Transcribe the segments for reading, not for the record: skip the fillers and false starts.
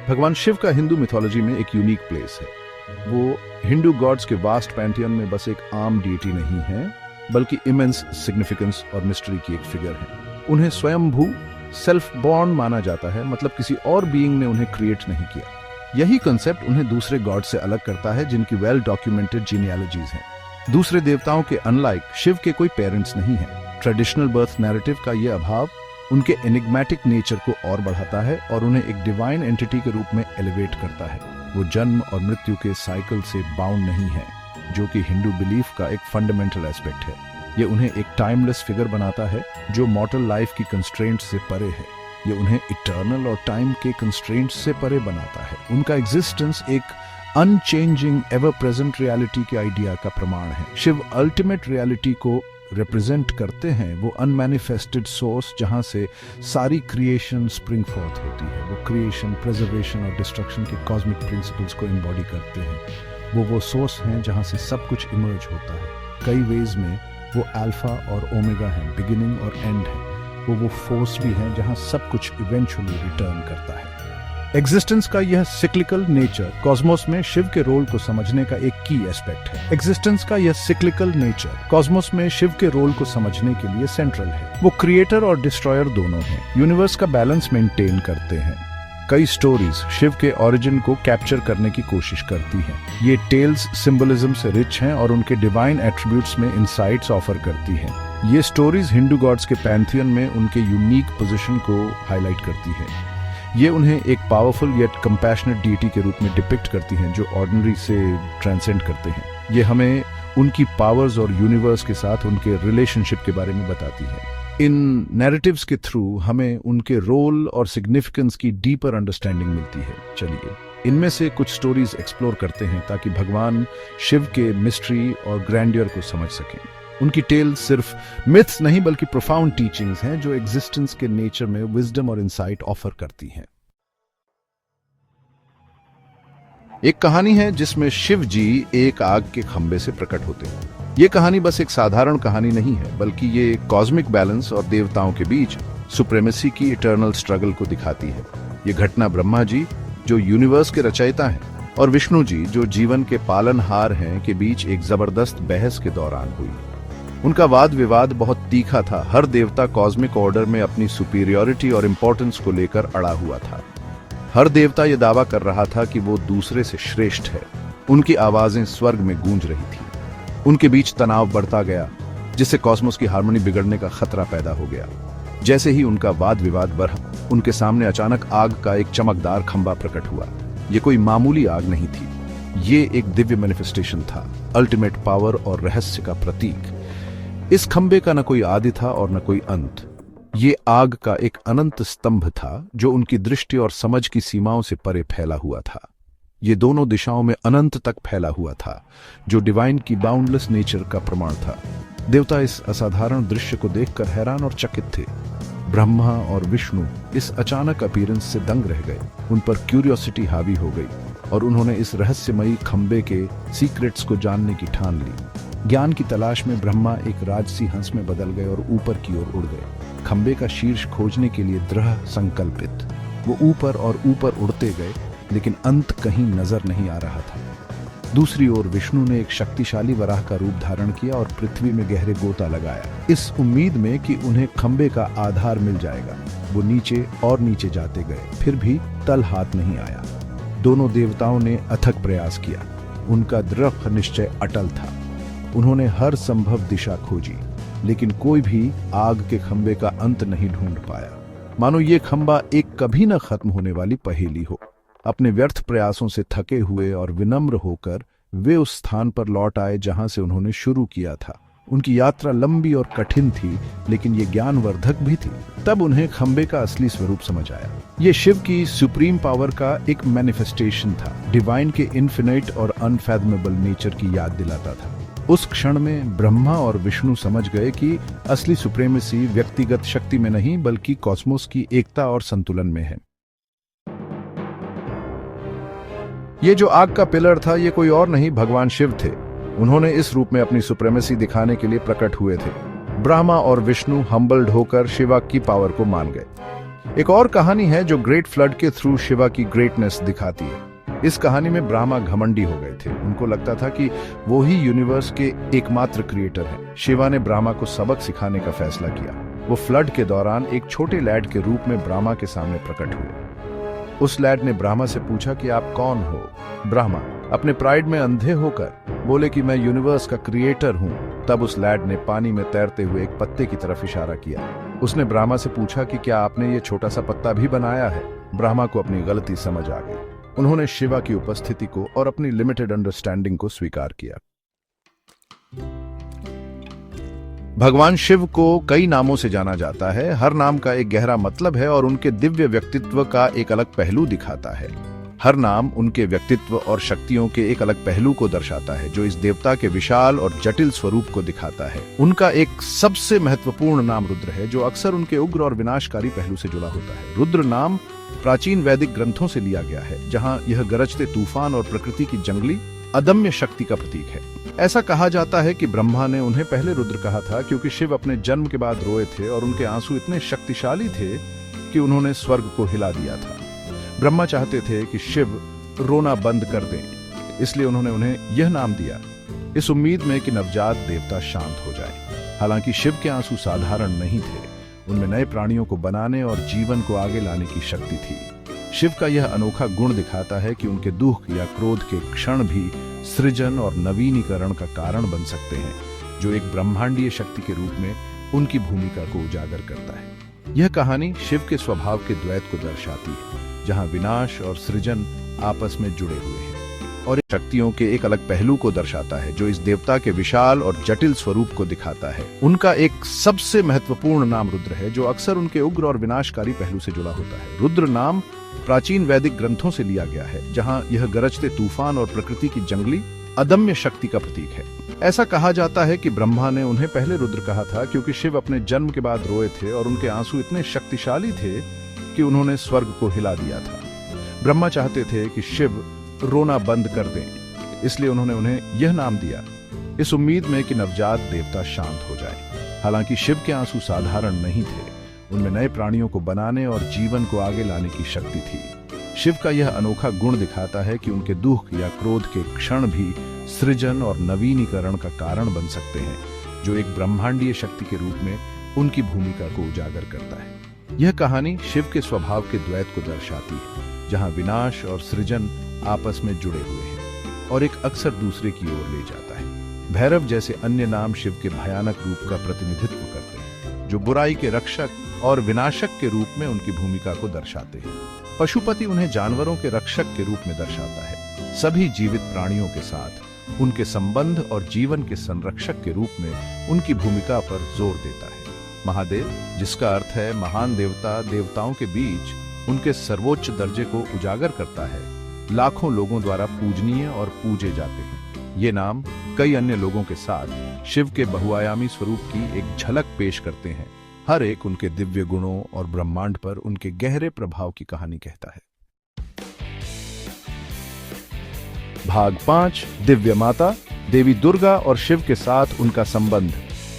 भगवान शिव का हिंदू मिथोलॉजी में एक यूनिक प्लेस है। वो हिंदू गॉड्स के वास्ट पैंथियन में बस एक आम डीटी नहीं है, बल्कि इमेंस सिग्निफिकेंस और मिस्ट्री की एक फिगर है। उन्हें स्वयंभू सेल्फ बॉर्न माना जाता है, मतलब किसी और बीइंग ने उन्हें क्रिएट नहीं किया। यही कंसेप्ट उन्हें दूसरे गॉड से अलग करता है, जिनकी वेल डॉक्यूमेंटेड जीनियोलॉजीज हैं। दूसरे देवताओं के अनलाइक शिव के कोई पेरेंट्स नहीं हैं। ट्रेडिशनल बर्थ नैरेटिव का यह अभाव उनके एनिग्मेटिक नेचर को और बढ़ाता है और उन्हें एक डिवाइन एंटिटी के रूप में एलिवेट करता है। वो जन्म और मृत्यु के साइकिल से बाउंड नहीं है, जो कि हिंदू बिलीफ का एक फंडामेंटल एस्पेक्ट है। ये उन्हें एक टाइमलेस फिगर बनाता है जो मॉर्टल लाइफ की कंस्ट्रेंट से परे है। ये उन्हें इटर्नल और टाइम के कंस्ट्रेंट से परे बनाता है। उनका एग्जिस्टेंस एक अनचेंजिंग एवर प्रेजेंट रियलिटी के आइडिया का प्रमाण है। शिव अल्टीमेट रियलिटी को रिप्रेजेंट करते हैं, वो अनमैनिफेस्टेड सोर्स जहां से सारी क्रिएशन स्प्रिंग फोर्थ होती है। वो क्रिएशन, प्रिजर्वेशन और डिस्ट्रक्शन के कॉस्मिक प्रिंसिपल्स को एम्बॉडी करते हैं। वो सोर्स हैं जहां से सब कुछ इमर्ज होता है। कई वेज में वो अल्फा और ओमेगा हैं, बिगिनिंग और एंड है। वो फोर्स भी हैं जहां सब कुछ इवेंचुअली रिटर्न करता है। एग्जिस्टेंस का यह सिक्लिकल नेचर कॉस्मोस में शिव के रोल को समझने का एक की एस्पेक्ट है। एग्जिस्टेंस का यह सिक्लिकल नेचर कॉस्मोस में शिव के रोल को समझने के लिए सेंट्रल है। वो क्रिएटर और डिस्ट्रॉयर दोनों हैं, यूनिवर्स का बैलेंस मेंटेन करते हैं। कई स्टोरीज शिव के ओरिजिन को कैप्चर करने की कोशिश करती हैं। ये टेल्स सिंबलिज्म से रिच हैं और उनके डिवाइन एट्रीब्यूट्स में इंसाइट्स ऑफर करती हैं। ये स्टोरीज हिंदू गॉड्स के पैंथियन में उनके यूनिक पोजीशन को हाईलाइट करती हैं। ये उन्हें एक पावरफुल येट कंपैशनेट डीटी के रूप में डिपिक्ट करती हैं, जो ऑर्डिनरी से ट्रांसेंड करते हैं। ये हमें उनकी पावर्स और यूनिवर्स के साथ उनके रिलेशनशिप के बारे में बताती है। इन नैरेटिव्स के थ्रू हमें उनके रोल और सिग्निफिकेंस की डीपर अंडरस्टैंडिंग मिलती है। चलिए इनमें से कुछ स्टोरीज एक्सप्लोर करते हैं ताकि भगवान शिव के मिस्ट्री और ग्रैंडियर को समझ सकें। उनकी टेल्स सिर्फ मिथ्स नहीं बल्कि प्रोफाउंड टीचिंग्स हैं, जो एग्जिस्टेंस के नेचर में विजडम और इंसाइट ऑफर करती हैं। एक कहानी है जिसमें शिव जी एक आग के खंभे से प्रकट होते हैं। ये कहानी बस एक साधारण कहानी नहीं है, बल्कि ये कॉस्मिक बैलेंस और देवताओं के बीच सुप्रेमेसी की इटर्नल स्ट्रगल को दिखाती है। ये घटना ब्रह्मा जी, जो यूनिवर्स के रचयिता हैं, और विष्णु जी, जो जीवन के पालनहार हैं, के बीच एक जबरदस्त बहस के दौरान हुई। उनका वाद विवाद बहुत तीखा था। हर देवता कॉस्मिक ऑर्डर में अपनी सुपीरियरिटी और इंपॉर्टेंस को लेकर अड़ा हुआ था। हर देवता यह दावा कर रहा था कि वो दूसरे से श्रेष्ठ है। उनकी आवाजें स्वर्ग में गूंज रही थी। उनके बीच तनाव बढ़ता गया, जिससे कॉस्मोस की हार्मनी बिगड़ने का खतरा पैदा हो गया। जैसे ही उनका वाद विवाद बढ़ा, उनके सामने अचानक आग का एक चमकदार खंभा प्रकट हुआ। ये कोई मामूली आग नहीं थी, ये एक दिव्य मैनिफेस्टेशन था, अल्टीमेट पावर और रहस्य का प्रतीक। इस खंबे का न कोई आदि था और न कोई अंत। ये आग का एक अनंत स्तंभ था, जो उनकी दृष्टि और समझ की सीमाओं से परे फैला हुआ था। ये दोनों दिशाओं में अनंत तक फैला हुआ था, जो डिवाइन की बाउंडलेस नेचर का प्रमाण था। देवता इस असाधारण दृश्य को देखकर हैरान और चकित थे। ब्रह्मा और विष्णु इस अचानक अपीयरेंस से दंग रह गए। उन पर क्यूरियोसिटी हावी हो गई और उन्होंने इस रहस्यमयी खंबे के सीक्रेट्स को जानने की ठान ली। ज्ञान की तलाश में ब्रह्मा एक राजसी हंस में बदल गए और ऊपर की ओर उड़ गए, खंबे का शीर्ष खोजने के लिए दृढ़ संकल्पित। वो ऊपर और ऊपर उड़ते गए, लेकिन अंत कहीं नजर नहीं आ रहा था। दूसरी ओर विष्णु ने एक शक्तिशाली वराह का रूप धारण किया और पृथ्वी में गहरे गोता लगाया, इस उम्मीद में कि उन्हें खंबे का आधार मिल जाएगा। वो नीचे और नीचे जाते गए, फिर भी तल हाथ नहीं आया। दोनों देवताओं ने अथक प्रयास किया। उनका दृढ़ निश्चय अटल था। उन्होंने हर संभव दिशा खोजी, लेकिन कोई भी आग के खंबे का अंत नहीं ढूंढ पाया। मानो ये खंबा एक कभी न खत्म होने वाली पहेली हो। अपने व्यर्थ प्रयासों से थके हुए और विनम्र होकर वे उस स्थान पर लौट आए जहां से उन्होंने शुरू किया था। उनकी यात्रा लंबी और कठिन थी, लेकिन ये ज्ञानवर्धक भी थी। तब उन्हें खंबे का असली स्वरूप समझ आया। ये शिव की सुप्रीम पावर का एक मैनिफेस्टेशन था, डिवाइन के इन्फिनिट और अनफैथमेबल नेचर की याद दिलाता था। उस क्षण में ब्रह्मा और विष्णु समझ गए कि असली सुप्रीमेसी व्यक्तिगत शक्ति में नहीं, बल्कि कॉस्मोस की एकता और संतुलन में है। ये जो आग का पिलर था, ये कोई और नहीं, भगवान शिव थे। उन्होंने इस रूप में अपनी सुप्रीमेसी दिखाने के लिए प्रकट हुए थे। ब्रह्मा और विष्णु हम्बल्ड होकर शिवा की पावर को मान गए। एक और कहानी है जो ग्रेट फ्लड के थ्रू शिवा की ग्रेटनेस दिखाती है। इस कहानी में ब्रह्मा घमंडी हो गए थे। उनको लगता था कि वो ही यूनिवर्स के एकमात्र क्रिएटर हैं। शिवा ने ब्रह्मा को सबक सिखाने का फैसला किया। वो फ्लड के दौरान एक छोटे लैड के रूप में ब्रह्मा के सामने प्रकट हुए। उस लैड ने ब्रह्मा से पूछा कि आप कौन हो। ब्रह्मा अपने प्राइड में अंधे होकर बोले कि मैं यूनिवर्स का क्रिएटर हूं। तब उस लैड ने पानी में तैरते हुए एक पत्ते की तरफ इशारा किया। उसने ब्रह्मा से पूछा कि क्या आपने ये छोटा सा पत्ता भी बनाया है। ब्रह्मा को अपनी गलती समझ आ गई। उन्होंने शिवा की उपस्थिति को और अपनी लिमिटेड अंडरस्टैंडिंग को स्वीकार किया। भगवान शिव को कई नामों से जाना जाता है। हर नाम का एक गहरा मतलब है और उनके दिव्य व्यक्तित्व का एक अलग पहलू दिखाता है। हर नाम उनके व्यक्तित्व और शक्तियों के एक अलग पहलू को दर्शाता है, जो इस देवता के विशाल और जटिल स्वरूप को दिखाता है। उनका एक सबसे महत्वपूर्ण नाम रुद्र है, जो अक्सर उनके उग्र और विनाशकारी पहलू से जुड़ा होता है। रुद्र नाम प्राचीन वैदिक ग्रंथों से लिया गया है, जहां यह गरजते तूफान और प्रकृति की जंगली अदम्य शक्ति का प्रतीक है। ऐसा कहा जाता है कि ब्रह्मा ने उन्हें पहले रुद्र कहा था, क्योंकि शिव अपने जन्म के बाद रोए थे और उनके आंसू इतने शक्तिशाली थे कि उन्होंने स्वर्ग को हिला दिया था। ब्रह्मा चाहते थे कि शिव रोना बंद कर दें, इसलिए उन्होंने उन्हें यह नाम दिया, इस उम्मीद में कि नवजात देवता शांत हो जाए। हालांकि शिव के आंसू साधारण नहीं थे, उनमें नए प्राणियों को बनाने और जीवन को आगे लाने की शक्ति थी। शिव का यह अनोखा गुण दिखाता है कि उनके दुख या क्रोध के क्षण भी सृजन और नवीनीकरण का कारण बन सकते हैं, जो एक ब्रह्मांडीय शक्ति के रूप में उनकी भूमिका को उजागर करता है। यह कहानी शिव के स्वभाव के द्वैत को दर्शाती है, जहां विनाश और सृजन आपस में जुड़े हुए हैं, और शक्तियों के एक अलग पहलू को दर्शाता है, जो इस देवता के विशाल और जटिल स्वरूप को दिखाता है। उनका एक सबसे महत्वपूर्ण नाम रुद्र है, जो अक्सर उनके उग्र और विनाशकारी पहलू से जुड़ा होता है। रुद्र नाम प्राचीन वैदिक ग्रंथों से लिया गया है, जहां यह गरजते तूफान और प्रकृति की जंगली अदम्य शक्ति का प्रतीक है। ऐसा कहा जाता है कि ब्रह्मा ने उन्हें पहले रुद्र कहा था, क्योंकि शिव अपने जन्म के बाद रोए थे और उनके आंसू इतने शक्तिशाली थे कि उन्होंने स्वर्ग को हिला दिया था। ब्रह्मा चाहते थे कि शिव रोना बंद कर दें, इसलिए उन्होंने उन्हें यह नाम दिया, इस उम्मीद में कि नवजात देवता शांत हो जाए। हालांकि शिव के आंसू साधारण नहीं थे, उनमें नए प्राणियों को बनाने और जीवन को आगे लाने की शक्ति थी। शिव का यह अनोखा गुण दिखाता है कि उनके दुख या क्रोध के क्षण भी सृजन और नवीनीकरण का कारण बन सकते हैं, जो एक ब्रह्मांडीय शक्ति के रूप में उनकी भूमिका को उजागर करता है। यह कहानी शिव के स्वभाव के द्वैत को दर्शाती है, जहां विनाश और सृजन आपस में जुड़े हुए हैं और एक अक्सर दूसरे की ओर ले जाता है। भैरव जैसे अन्य नाम शिव के भयानक रूप का प्रतिनिधित्व करते हैं, जो बुराई के रक्षक और विनाशक के रूप में उनकी भूमिका को दर्शाते हैं। पशुपति उन्हें जानवरों के रक्षक के रूप में दर्शाता है, सभी जीवित प्राणियों के साथ उनके संबंध और जीवन के संरक्षक के रूप में उनकी भूमिका पर जोर देता है। महादेव, जिसका अर्थ है महान देवता, देवताओं के बीच उनके सर्वोच्च दर्जे को उजागर करता है, लाखों लोगों द्वारा पूजनीय और पूजे जाते हैं। ये नाम कई अन्य लोगों के साथ शिव के बहुआयामी स्वरूप की एक झलक पेश करते हैं। हर एक उनके दिव्य गुणों और ब्रह्मांड पर उनके गहरे प्रभाव की कहानी कहता है। भाग 5, दिव्य माता, देवी दुर्गा और शिव के साथ उनका संबंध।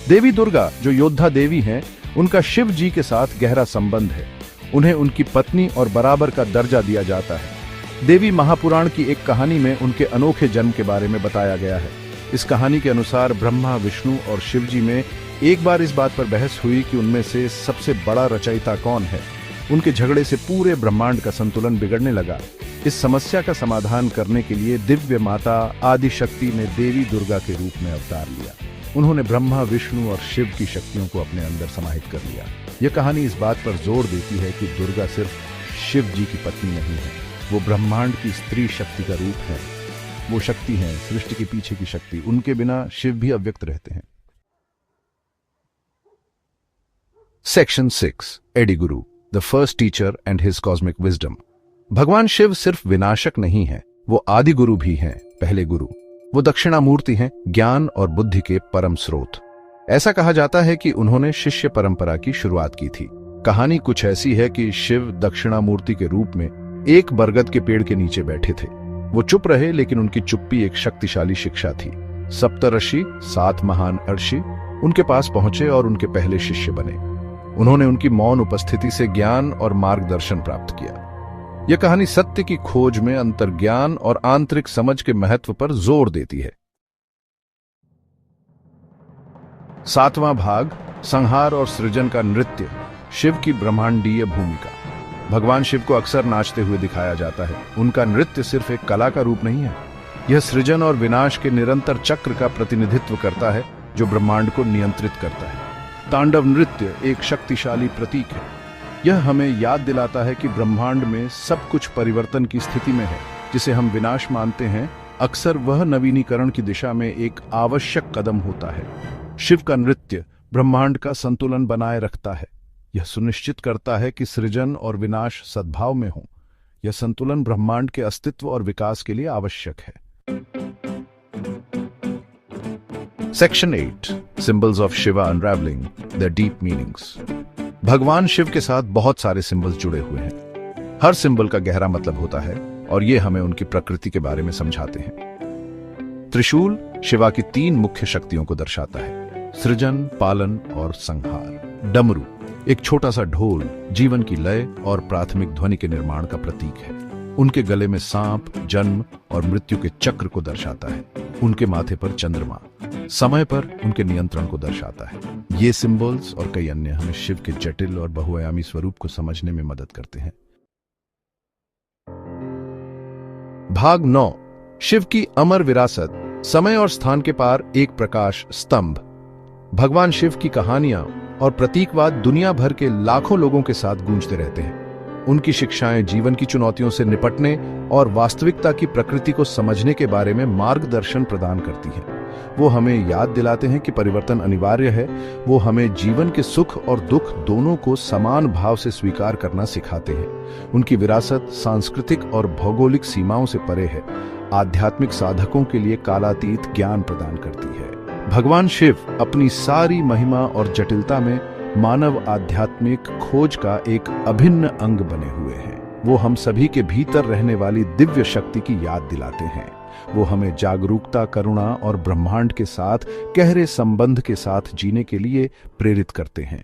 देवी दुर्गा, जो योद्धा देवी हैं, उनका शिव जी के साथ गहरा संबंध है। उन्हें उनकी पत्नी और बराबर का दर्जा दिया जाता है। देवी महापुराण की एक कहानी में उनके अनोखे जन्म के बारे में बताया गया है। इस कहानी के अनुसार ब्रह्मा, विष्णु और शिव जी में एक बार इस बात पर बहस हुई कि उनमें से सबसे बड़ा रचयिता कौन है। उनके झगड़े से पूरे ब्रह्मांड का संतुलन बिगड़ने लगा। इस समस्या का समाधान करने के लिए दिव्य माता आदि शक्ति ने देवी दुर्गा के रूप में अवतार लिया। उन्होंने ब्रह्मा, विष्णु और शिव की शक्तियों को अपने अंदर समाहित कर लिया। यह कहानी इस बात पर जोर देती है कि दुर्गा सिर्फ शिव जी की पत्नी नहीं है, वो ब्रह्मांड की स्त्री शक्ति का रूप है। वो शक्ति है सृष्टि के पीछे की शक्ति। उनके बिना शिव भी अव्यक्त रहते हैं। Section 6, AD Guru, the first teacher and his cosmic wisdom. भगवान शिव सिर्फ विनाशक नहीं है, वो आदि गुरु भी हैं, पहले गुरु। वो दक्षिणामूर्ति हैं, ज्ञान और बुद्धि के परम स्रोत। ऐसा कहा जाता है कि उन्होंने शिष्य परंपरा की शुरुआत की थी। कहानी कुछ ऐसी है कि शिव दक्षिणामूर्ति के रूप में एक बरगद के पेड़ के नीचे बैठे थे। वो चुप रहे, लेकिन उनकी चुप्पी एक शक्तिशाली शिक्षा थी। सप्तऋषि, 7 महान ऋषि, उनके पास पहुंचे और उनके पहले शिष्य बने। उन्होंने उनकी मौन उपस्थिति से ज्ञान और मार्गदर्शन प्राप्त किया। यह कहानी सत्य की खोज में अंतर्ज्ञान और आंतरिक समझ के महत्व पर जोर देती है। 7वां भाग, संहार और सृजन का नृत्य, शिव की ब्रह्मांडीय भूमिका। भगवान शिव को अक्सर नाचते हुए दिखाया जाता है। उनका नृत्य सिर्फ एक कला का रूप नहीं है, यह सृजन और विनाश के निरंतर चक्र का प्रतिनिधित्व करता है जो ब्रह्मांड को नियंत्रित करता है। तांडव नृत्य एक शक्तिशाली प्रतीक है। यह हमें याद दिलाता है कि ब्रह्मांड में सब कुछ परिवर्तन की स्थिति में है। जिसे हम विनाश मानते हैं, अक्सर वह नवीनीकरण की दिशा में एक आवश्यक कदम होता है। शिव का नृत्य ब्रह्मांड का संतुलन बनाए रखता है। यह सुनिश्चित करता है कि सृजन और विनाश सद्भाव में हो। यह संतुलन ब्रह्मांड के अस्तित्व और विकास के लिए आवश्यक है। Section 8, symbols of Shiva unravelling their deep meanings. भगवान शिव के साथ बहुत सारे सिंबल्स जुड़े हुए हैं। हर सिंबल का गहरा मतलब होता है और ये हमें उनकी प्रकृति के बारे में समझाते हैं। त्रिशूल शिवा की 3 मुख्य शक्तियों को दर्शाता है, सृजन, पालन और संहार। डमरू एक छोटा सा ढोल जीवन की लय और प्राथमिक ध्वनि के निर्माण का प्रतीक है। उनके गले में सांप जन्म और मृत्यु के चक्र को दर्शाता है। उनके माथे पर चंद्रमा समय पर उनके नियंत्रण को दर्शाता है। ये सिंबल्स और कई अन्य हमें शिव के जटिल और बहुआयामी स्वरूप को समझने में मदद करते हैं। भाग 9, शिव की अमर विरासत, समय और स्थान के पार एक प्रकाश स्तंभ। भगवान शिव की कहानियां और प्रतीकवाद दुनिया भर के लाखों लोगों के साथ गूंजते रहते हैं। उनकी शिक्षाएं जीवन की चुनौतियों से निपटने और वास्तविकता की प्रकृति को समझने के बारे में मार्गदर्शन प्रदान करती हैं। वो हमें याद दिलाते हैं कि परिवर्तन अनिवार्य है। वो हमें जीवन के सुख और दुख दोनों को समान भाव से स्वीकार करना सिखाते हैं। उनकी विरासत सांस्कृतिक और भौगोलिक सीमाओं से परे है, आध्यात्मिक साधकों के लिए कालातीत ज्ञान प्रदान करती है। भगवान शिव अपनी सारी महिमा और जटिलता में मानव आध्यात्मिक खोज का एक अभिन्न अंग बने हुए हैं। वो हम सभी के भीतर रहने वाली दिव्य शक्ति की याद दिलाते हैं। वो हमें जागरूकता, करुणा और ब्रह्मांड के साथ गहरे संबंध के साथ जीने के लिए प्रेरित करते हैं।